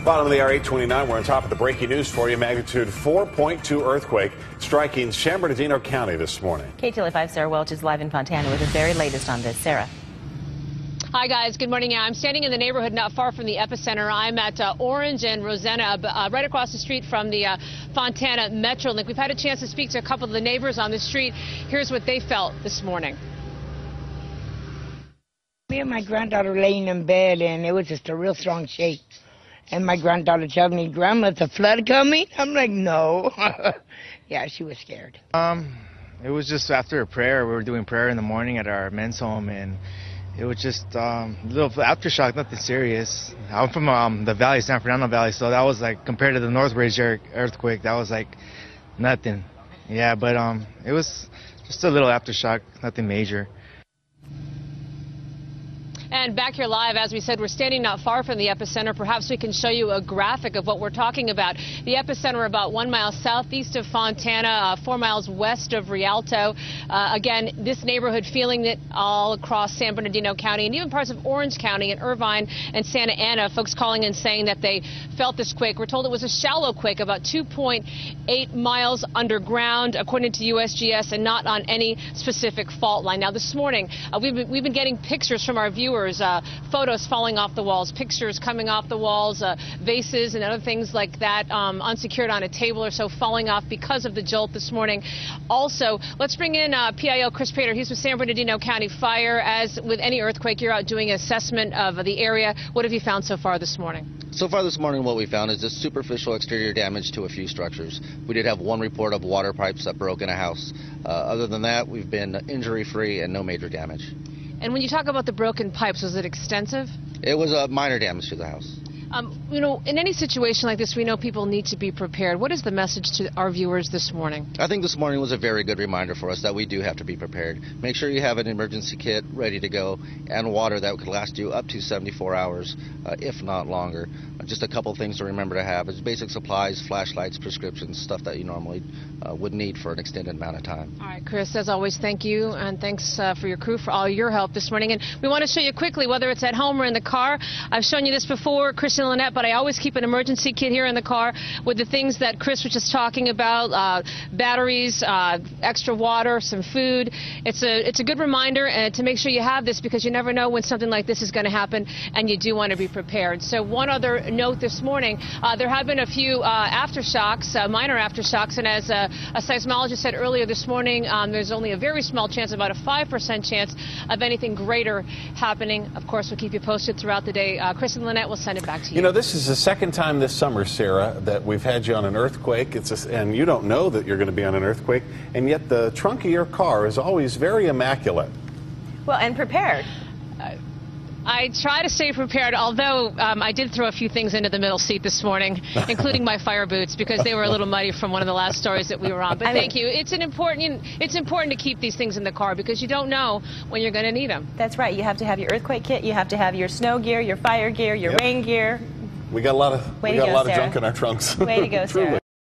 Bottom of the R829, we're on top of the breaking news for you. Magnitude 4.2 earthquake striking San Bernardino County this morning. KTLA5 Sarah Welch is live in Fontana with the very latest on this. Sarah. Hi, guys. Good morning. I'm standing in the neighborhood not far from the epicenter. I'm at Orange and Rosanna, right across the street from the Fontana Metrolink. We've had a chance to speak to a couple of the neighbors on the street. Here's what they felt this morning. Me and my granddaughter laying in bed, and it was just a real strong shake. And my granddaughter tells me, "Grandma, is the flood coming?" I'm like, "No." Yeah, she was scared. It was just after a prayer. We were doing prayer in the morning at our men's home, and it was just a little aftershock, nothing serious. I'm from the valley, San Fernando Valley, so that was like, compared to the Northridge earthquake, that was like nothing. Yeah, but it was just a little aftershock, nothing major. And back here live, as we said, we're standing not far from the epicenter. Perhaps we can show you a graphic of what we're talking about. The epicenter about 1 mile southeast of Fontana, 4 miles west of Rialto. Again, this neighborhood feeling it all across San Bernardino County and even parts of Orange County and Irvine and Santa Ana. Folks calling in saying that they felt this quake. We're told it was a shallow quake, about 2.8 miles underground, according to USGS, and not on any specific fault line. Now, this morning, we've been getting pictures from our viewers. Photos falling off the walls, pictures coming off the walls, vases and other things like that, unsecured on a table or so, falling off because of the jolt this morning. Also, let's bring in PIO Chris Prater. He's with San Bernardino County Fire. As with any earthquake, you're out doing assessment of the area. What have you found so far this morning? So far this morning, what we found is just superficial exterior damage to a few structures. We did have one report of water pipes that broke in a house. Other than that, we've been injury-free and no major damage. And when you talk about the broken pipes, was it extensive? It was a minor damage to the house. You know, in any situation like this, we know people need to be prepared. What is the message to our viewers this morning? I think this morning was a very good reminder for us that we do have to be prepared. Make sure you have an emergency kit ready to go and water that could last you up to 74 hours, if not longer. Just a couple things to remember to have is basic supplies, flashlights, prescriptions, stuff that you normally would need for an extended amount of time. All right, Chris, as always, thank you, and thanks for your crew for all your help this morning. And we want to show you quickly, whether it's at home or in the car. I've shown you this before, Chris and Lynette, but I always keep an emergency kit here in the car with the things that Chris was just talking about, batteries, extra water, some food. It's a good reminder to make sure you have this, because you never know when something like this is going to happen, and you do want to be prepared. So one other note this morning, there have been a few aftershocks, minor aftershocks, and as a seismologist said earlier this morning, there's only a very small chance, about a 5% chance of anything greater happening. Of course, we'll keep you posted throughout the day. Chris and Lynette will send it back to you. You know, this is the second time this summer, Sarah, that we've had you on an earthquake. And you don't know that you're going to be on an earthquake, and yet the trunk of your car is always very immaculate. Well, and prepared. I try to stay prepared, although I did throw a few things into the middle seat this morning, including my fire boots, because they were a little muddy from one of the last stories that we were on. But thank you. It's important to keep these things in the car, because you don't know when you're going to need them. That's right. You have to have your earthquake kit. You have to have your snow gear, your fire gear, your rain gear. We got a lot of junk in our trunks. Way to go, Sarah.